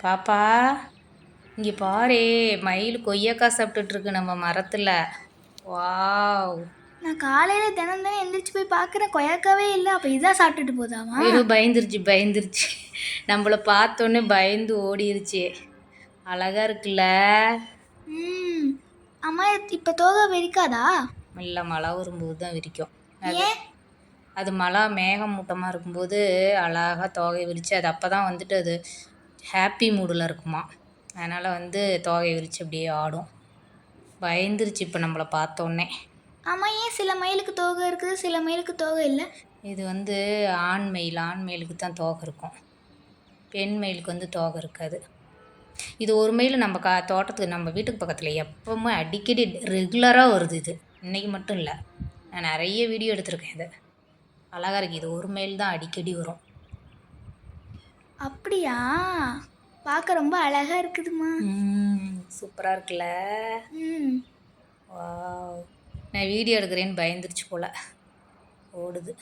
பாப்பா இங்கே பாரு, மயில் கொய்யாக்காய் சாப்பிட்டுட்ருக்கு நம்ம மரத்தில். வாவ்! நான் காலையில் தினம் தினம் எந்திரிச்சு போய் பார்க்குறேன், கொய்யாக்காவே இல்லை. அப்போ இதான் சாப்பிட்டுட்டு போதாமா? ஐயோ, பயந்துருச்சு. நம்மளை பார்த்தோன்னே பயந்து ஓடிருச்சு. அழகா இருக்குல்ல? ம். அம்மா இப்போ தோகை விரிக்காதா? இல்லை, மழை வரும்போது தான் விரிக்கும். ஏன்? அது மழை மேகமூட்டமாக இருக்கும்போது அழகாக தோகை விரித்து அது அப்போ தான் வந்துட்டு அது ஹாப்பி மூடில் இருக்குமா. அதனால் தோகை விரித்து அப்படியே ஆடும். பயந்துருச்சு இப்போ நம்மளை பார்த்தோன்னே. ஆமாம், ஏன் சில மயிலுக்கு தோகை இருக்குது, சில மயிலுக்கு தோகை இல்லை? இது ஆண் மயிலுக்கு தான் தோகை இருக்கும். பெண் மயிலுக்கு தோகை இருக்காது. இது ஒரு மயில் நம்ம தோட்டத்துக்கு நம்ம வீட்டுக்கு பக்கத்தில் எப்பவுமே அடிக்கடி ரெகுலராக வருது. இது இன்றைக்கி மட்டும் இல்லை, நான் நிறைய வீடியோ எடுத்திருக்கேன். இது அழகாக இருக்குது. இது ஒரு மயில் தான் அடிக்கடி வரும். அப்படியா? பார்க்க ரொம்ப அழகாக இருக்குதுமா. சூப்பராக இருக்குல்ல? வாவ்! நான் வீடியோ எடுக்கிறேன்னு பயந்துருச்சு போல், ஓடுது.